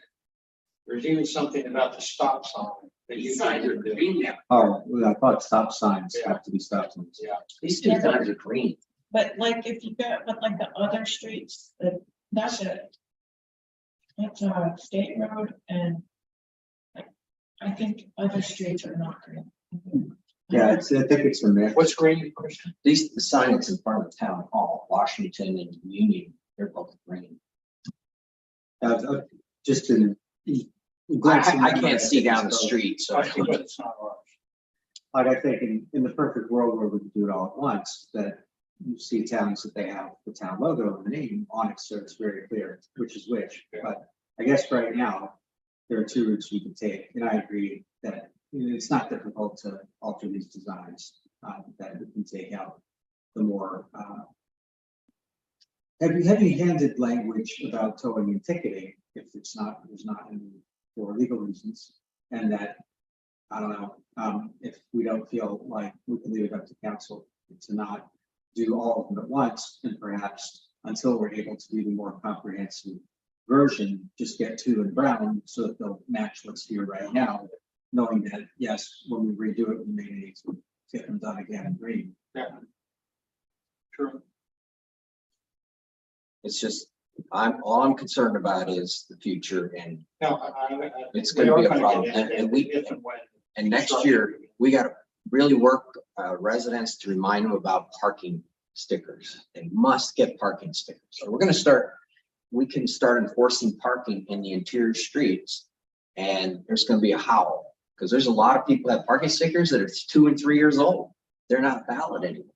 there's even something about the stop sign that you can do. Oh, well, I thought stop signs have to be stop signs. Yeah. These two signs are green. But like if you go, but like the other streets, that's a state road and like I think other streets are not green. Yeah, I think it's a mix. What's green, Christian? These, the sign that's in front of the town hall, Washington and Union, they're both green. Just in. I can't see down the street, so. I think it's not ours. Like I think in the perfect world where we could do it all at once, that you see towns that they have the town logo and the name on it, so it's very clear which is which. But I guess right now, there are two routes we can take, and I agree that it's not difficult to alter these designs, that we can take out the more, heavy-handed language about towing and ticketing if there's not any for legal reasons, and that, I don't know, if we don't feel like we can leave it up to council to not do all of them at once, and perhaps until we're able to do the more comprehensive version, just get two in brown so that they'll match what's here right now, knowing that, yes, when we redo it, we may need to get them done again in green. Yeah. True. It's just, all I'm concerned about is the future, and No, it's gonna be a problem, and next year, we gotta really work, residents to remind them about parking stickers. They must get parking stickers. So we can start enforcing parking in the interior streets, and there's gonna be a howl, because there's a lot of people that have parking stickers that are 2 and 3 years old. They're not valid anymore.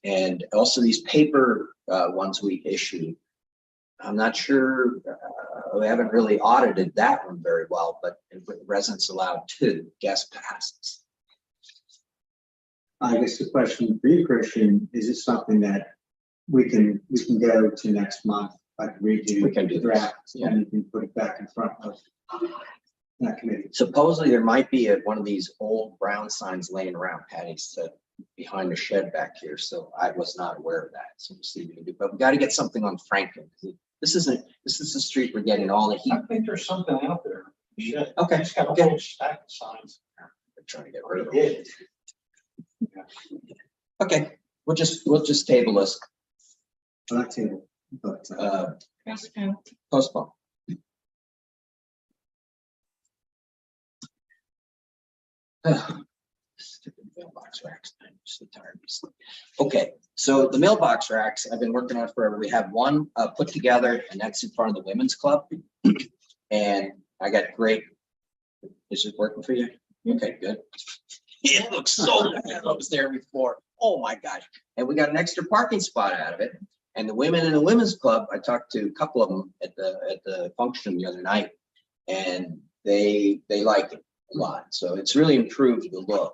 And also these paper, ones we issue, I'm not sure, we haven't really audited that one very well, but residents allowed 2 guest passes. I guess the question for you, Christian, is it something that we can go to next month, like redo We can do the this, draft, yeah. and you can put it back in front of that committee? Supposedly there might be one of these old brown signs laying around, Patty said, behind the shed back here, so I was not aware of that. So we'll see what we can do, but we got to get something on Franklin. This is the street we're getting all the heat. I think there's something out there. Shit. Okay, It's got a okay. whole stack of signs. We're trying to get rid of We it. did. Okay, we'll just table this, Not table, but postpone. Stupid mailbox racks. I'm so tired of this. Okay, so the mailbox racks I've been working on forever. We have one put together, and that's in front of the women's club. And I got great. Is it working for you? Okay, good. It looks so bad. I was there before. Oh my gosh. And we got an extra parking spot out of it. And the women in the women's club, I talked to a couple of them at the function the other night, and they like it a lot. So it's really improved the look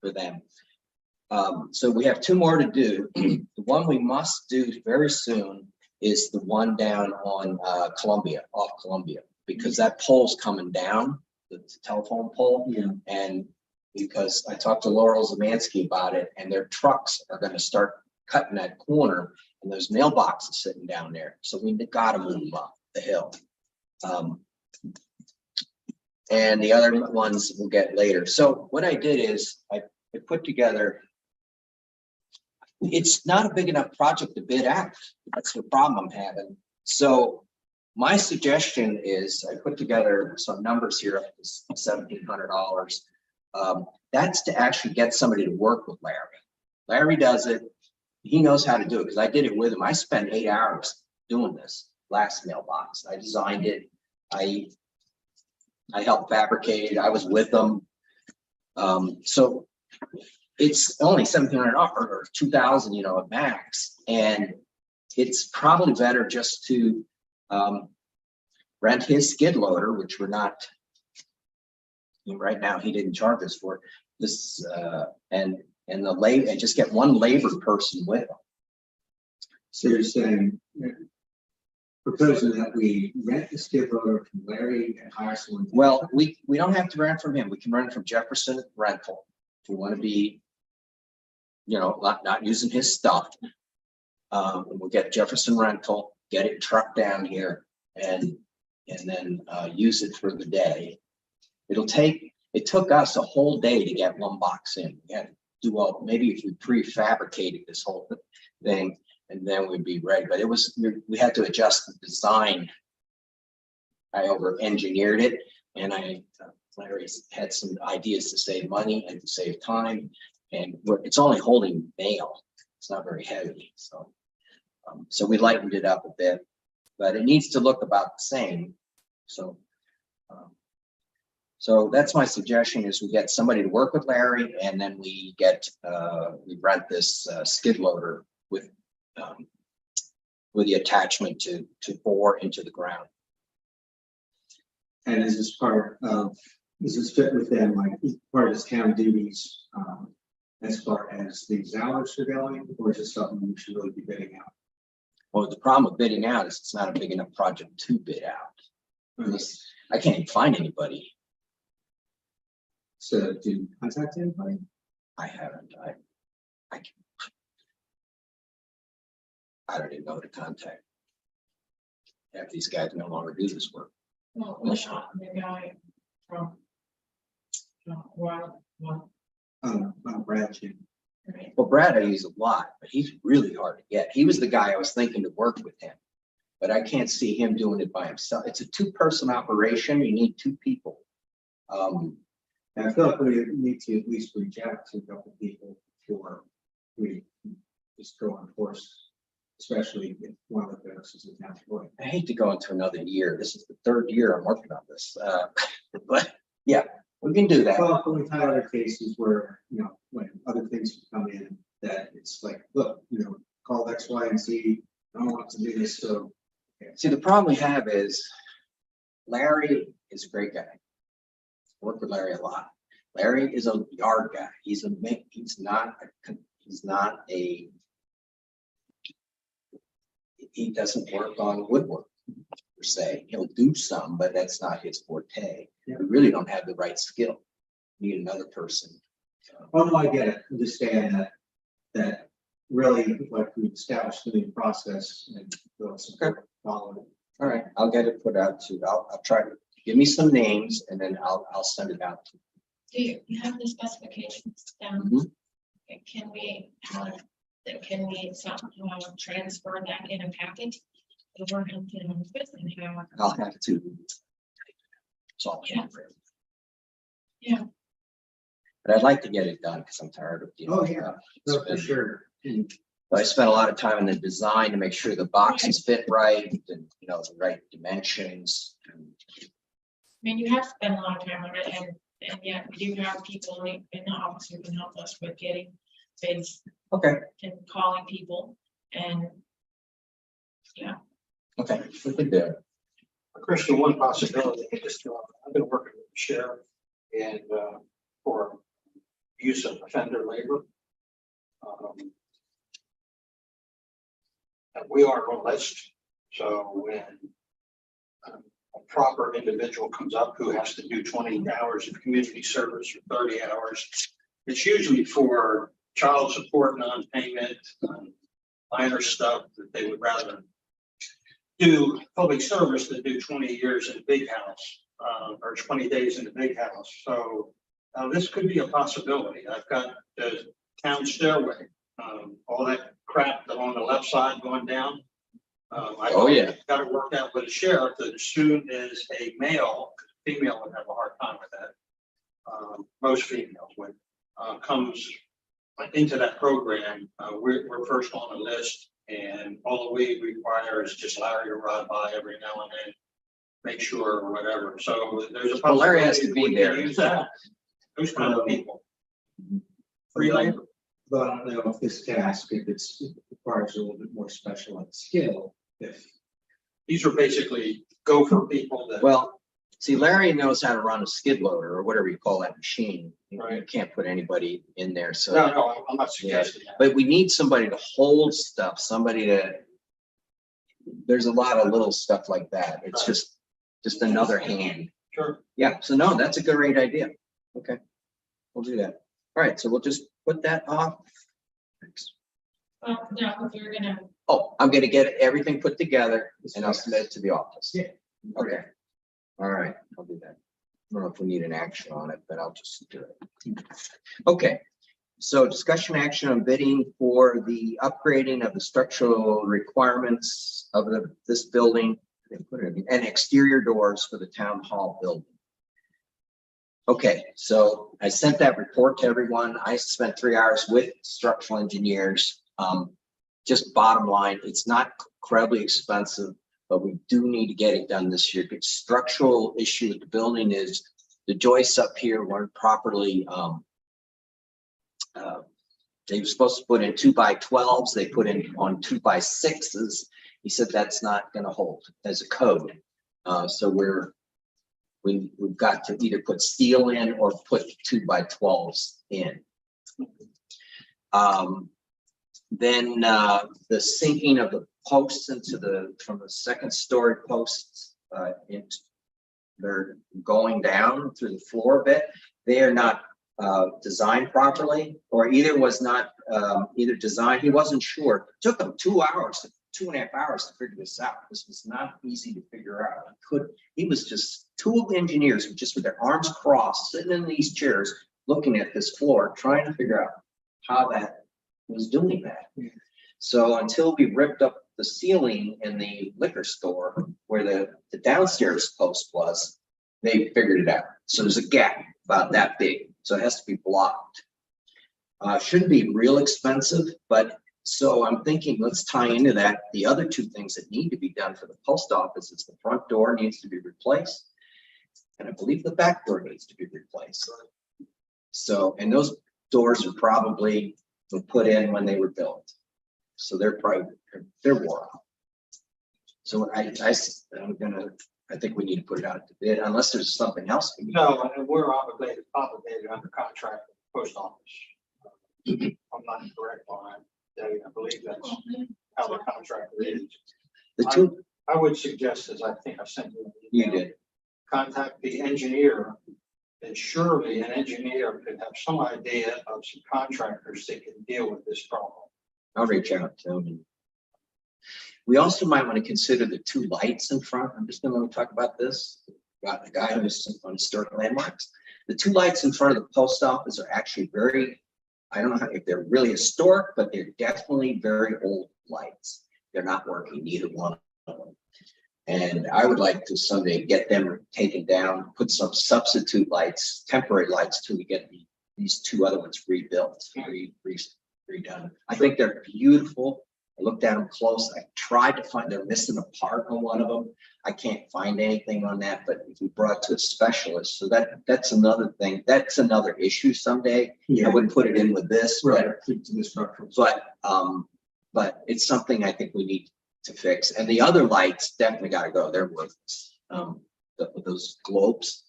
for them. So we have 2 more to do. The one we must do very soon is the one down on Columbia, off Columbia, because that pole's coming down, the telephone pole. yeah. And because I talked to Laurel Zemansky about it, and their trucks are gonna start cutting that corner, and those mailboxes sitting down there. So we gotta move them up the hill. And the other ones we'll get later. So what I did is I put together, it's not a big enough project to bid out. That's the problem I'm having. So my suggestion is I put together some numbers here up to $1,700. That's to actually get somebody to work with Larry. Larry does it. He knows how to do it because I did it with him. I spent 8 hours doing this last mailbox. I designed it. I helped fabricate it. I was with them. So it's only $1,700 or $2,000, at max. And it's probably better just to rent his skid loader, which we're not. Right now, he didn't charge us for this, and the labor, and just get one labor person with him. So you're saying, proposing that we rent the skid loader from Larry and hire someone? Well, we don't have to rent from him. We can rent from Jefferson Rental. If we want to be, not using his stuff. We'll get Jefferson Rental, get it trucked down here, and then use it for the day. It took us a whole day to get one box in. We had to do maybe if we prefabricated this whole thing, and then we'd be ready. But we had to adjust the design. I over-engineered it, and I Larry's had some ideas to save money and to save time, and it's only holding nail. It's not very heavy, so. So we lightened it up a bit, but it needs to look about the same, so. So that's my suggestion, is we get somebody to work with Larry, and then we rent this skid loader with the attachment to bore into the ground. And is this part of, does this fit within like part of his town duties, as far as these hours are going, or is it something we should really be bidding out? Well, the problem with bidding out is it's not a big enough project to bid out. I can't even find anybody. So do you contact anybody? I haven't. I don't even know who to contact. Half these guys no longer do this work. Well, what's the guy from? Well, Brad, you. right. Well, Brad, I use a lot, but he's really hard to get. He was the guy I was thinking to work with him, but I can't see him doing it by himself. It's a two-person operation. You need two people. And I feel like we need to at least reach out to a couple of people before we just go on course, especially if one of those is a town employee. I hate to go into another year. This is the third year I'm working on this, but yeah, we can do that. Well, we've had other cases where, you know, when other things come in, that it's like, look, you know, call X, Y, and Z. I don't want to do this, so. See, the problem we have is Larry is a great guy. Work with Larry a lot. Larry is a yard guy. He's he doesn't work on woodwork per se. He'll do some, but that's not his forte. Yeah. We really don't have the right skill. We need another person. Oh, no, I get it. Understand that really like we've established the new process and follow it. All right, I'll get it put out to, I'll try to give me some names, and then I'll send it out to. Do you have the specifications down? Mhm. Can we somehow transfer that in a package? Over into the have. I'll have to. So. Yeah. Yeah. But I'd like to get it done because I'm tired of. Oh, yeah. No, for sure. But I spent a lot of time in the design to make sure the boxes fit right and, you know, the right dimensions. I mean, you have spent a lot of time on it, and yet we do have people in the office who can help us with getting bids Okay, and calling people, and okay, we can do it. Crystal, one possibility, I've been working with the sheriff and for use of offender labor. And we are on a list, so when a proper individual comes up who has to do 20 hours of community service or 30 hours, it's usually for child support, non-payment, minor stuff that they would rather do public service than do 20 years in a big house, or 20 days in a big house. So this could be a possibility. I've got the town stairway, all that crap on the left side going down. Oh, yeah. Got to work out with the sheriff that as soon as a male, female would have a hard time with that. Most females would, comes into that program. We're first on the list, and all we require is just Larry to ride by every now and then, make sure or whatever. So there's a Well, Larry has to possibility be we can there. use that. Those kind of people. Free labor. But I don't know if this task, if it requires a little bit more specialized skill, if. These are basically gopher people that. Well, see, Larry knows how to run a skid loader or whatever you call that machine. You Right. can't put anybody in there, so. No, I'm not suggesting that. But we need somebody to hold stuff, somebody to, there's a lot of little stuff like that. It's just another hand. Sure. Yeah, so no, that's a great idea. Okay, we'll do that. All right, so we'll just put that off. Thanks. well, no, if you're gonna, Oh, I'm gonna get everything put together and I'll submit it to the office. Yeah. Okay. All right, I'll do that. I don't know if we need an action on it, but I'll just do it. Okay, so discussion action on bidding for the upgrading of the structural requirements of this building and exterior doors for the town hall building. Okay, so I sent that report to everyone. I spent 3 hours with structural engineers. Just bottom line, it's not incredibly expensive, but we do need to get it done this year. The structural issue with the building is the joists up here weren't properly, they were supposed to put in 2x12s. They put in on 2x6s. He said that's not going to hold as a code. So we've got to either put steel in or put 2x12s in. Then the sinking of the posts into from the second story posts, they're going down through the floor a bit. They are not designed properly, or either was not either designed. He wasn't sure. It took him 2 hours, 2.5 hours to figure this out. This was not easy to figure out. He was just two engineers who just with their arms crossed, sitting in these chairs, looking at this floor, trying to figure out how that was doing that. So until we ripped up the ceiling in the liquor store where the downstairs post was, they figured it out. So there's a gap about that big. So it has to be blocked. Shouldn't be real expensive, but so I'm thinking let's tie into that. The other two things that need to be done for the post office is the front door needs to be replaced. And I believe the back door needs to be replaced. So, and those doors are probably put in when they were built. So they're wore out. So I think we need to put it out to bid unless there's something else. No, and we're obligated under contract with the post office. I'm not correct on that. I believe that's how the contract is. The two I would suggest, as I think I sent you. you did. Contact the engineer, and surely an engineer could have some idea of some contractors that can deal with this problem. I'll reach out to them. We also might want to consider the two lights in front. I'm just going to talk about this. Got the guy who's on historic landmarks. The two lights in front of the post office are actually I don't know if they're really historic, but they're definitely very old lights. They're not working, either one of them. And I would like to someday get them taken down, put some substitute lights, temporary lights till we get these two other ones rebuilt, redone. I think they're beautiful. I looked at them close. I tried to find, they're missing a part on one of them. I can't find anything on that, but if we brought it to a specialist, so that's another thing. That's another issue someday. I wouldn't put it in with this, but it's something I think we need to fix. And the other lights definitely got to go. They're worthless. Those globes,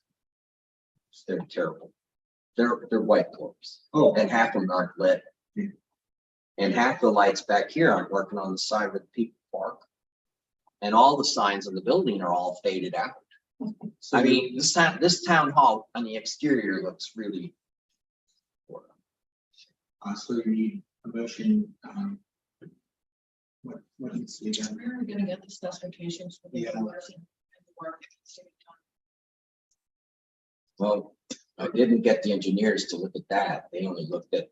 they're terrible. They're white globes. Oh, and half of them aren't lit. And half the lights back here aren't working on the side where the people park. And all the signs on the building are all faded out. So, I mean, this town hall on the exterior looks really poor. So you need a motion, what needs to be done? We're gonna get the specifications for the Yeah. floors and the work. Well, I didn't get the engineers to look at that. They only looked at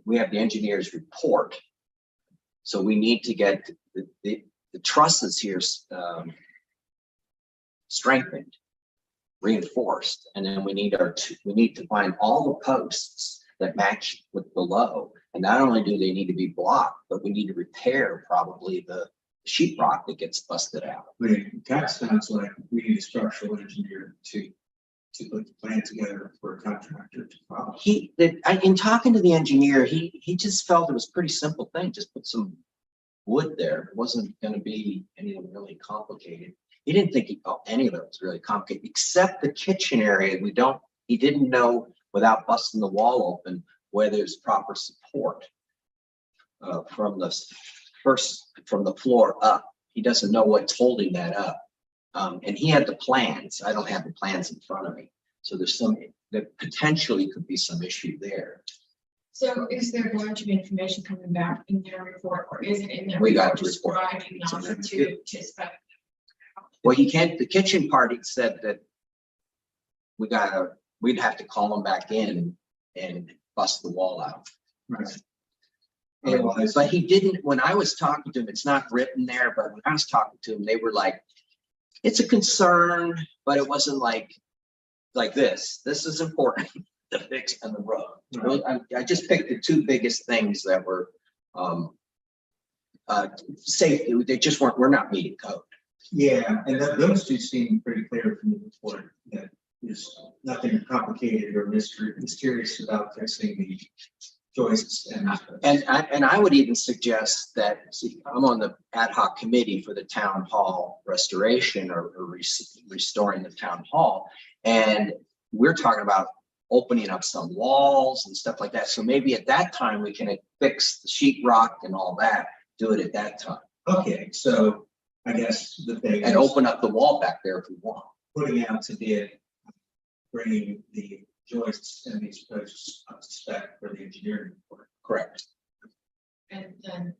we have the engineer's report. So we need to get the trusses here strengthened, reinforced, and then we need to find all the posts that match with below. And not only do they need to be blocked, but we need to repair probably the sheetrock that gets busted out. But it kind of sounds like we need a structural engineer to put the plan together for a contractor to follow. In talking to the engineer, he just felt it was a pretty simple thing. Just put some wood there. It wasn't going to be anything really complicated. He didn't think any of it was really complicated, except the kitchen area. He didn't know without busting the wall open where there's proper support from the floor up. He doesn't know what's holding that up. And he had the plans. I don't have the plans in front of me. So there potentially could be some issue there. So is there going to be information coming back in their report, or is it in their? We got report the report. describing them to spec? Well, the kitchen party said that we'd have to call them back in and bust the wall out. Right. But he didn't, when I was talking to him, it's not written there, but when I was talking to him, they were like, it's a concern, but it wasn't like like this is important to fix on the road. I just picked the two biggest things that were, safety, they just we're not meeting code. Yeah, and those two seem pretty clear from the report, that there's nothing complicated or mysterious about fixing the joists And I would even suggest that, see, I'm on the ad hoc committee for the town hall restoration or restoring the town hall. And we're talking about opening up some walls and stuff like that. So maybe at that time we can fix the sheetrock and all that, do it at that time. Okay, so I guess the thing And is open up the wall back there if we want. putting out to bid, bringing the joists and these posts up to spec for the engineering report. Correct. And then,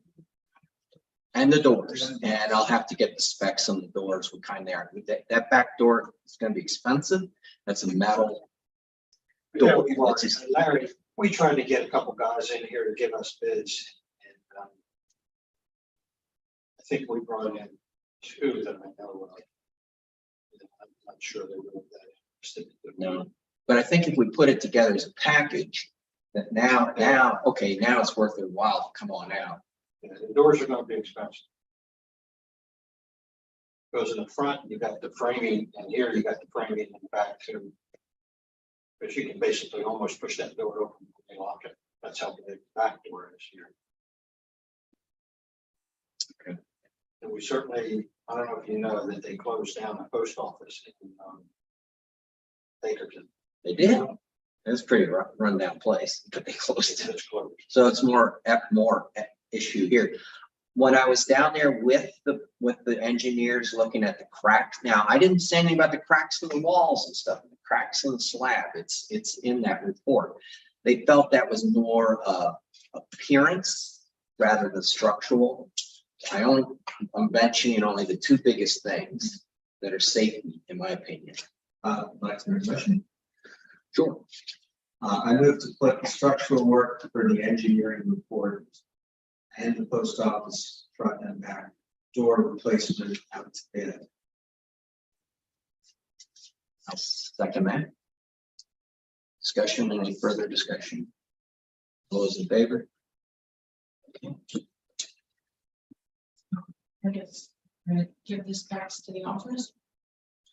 And the doors, and I'll have to get the specs on the doors, what kind they are. That back door is gonna be expensive. That's a metal Yeah, door. we've It's already, just- Larry, we tried to get a couple guys in here to give us bids. And I think we brought in two that I know of. I'm not sure they were that interested. No, but I think if we put it together as a package, that now, okay, now it's worth their while to come on out. Yeah, the doors are gonna be expensive. Goes in the front, you got the framing, and here you got the framing in the back too. But you can basically almost push that door open and lock it. That's how big the back door is here. Okay. And we certainly, I don't know if you know that they closed down the post office in Bakerton. They did. It was a pretty run down place, but they closed it. It's closed. So it's more issue here. When I was down there with the engineers looking at the cracks, now I didn't say anything about the cracks in the walls and stuff, the cracks in the slab, it's in that report. They felt that was more appearance rather than structural. I'm mentioning only the two biggest things that are safety, in my opinion. Like the question. Sure. I moved to put the structural work for the engineering report and the post office front and back door replacement out to bid. I'll second that. Discussion, any further discussion? All those in favor? Okay. I guess, right, give this back to the office.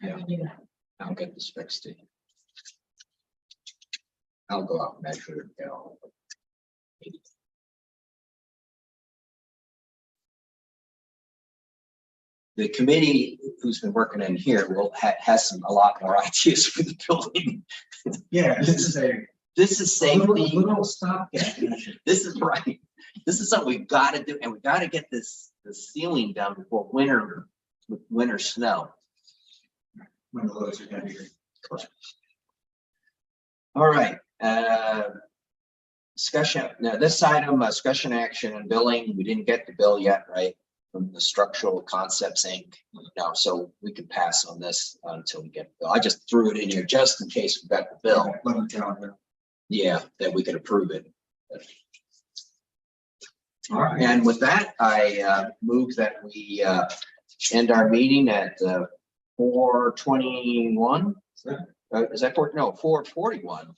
Yeah. I do that. I'll get the specs to you. I'll go out and measure it, you know. The committee who's been working in here has a lot more ideas for the building. Yeah, this is safety. Little stopgap. This is right. This is something we've got to do, and we've got to get the ceiling done before winter snow. When the loads are down here. All right, discussion, now this item, discussion action and billing, we didn't get the bill yet, right? From the Structural Concepts Inc. No, so we can pass on this until we get the bill. I just threw it in here just in case we got the bill. Let me tell you. Yeah, that we could approve it. All right. And with that, I move that we end our meeting at 4:21. Is that 4:41?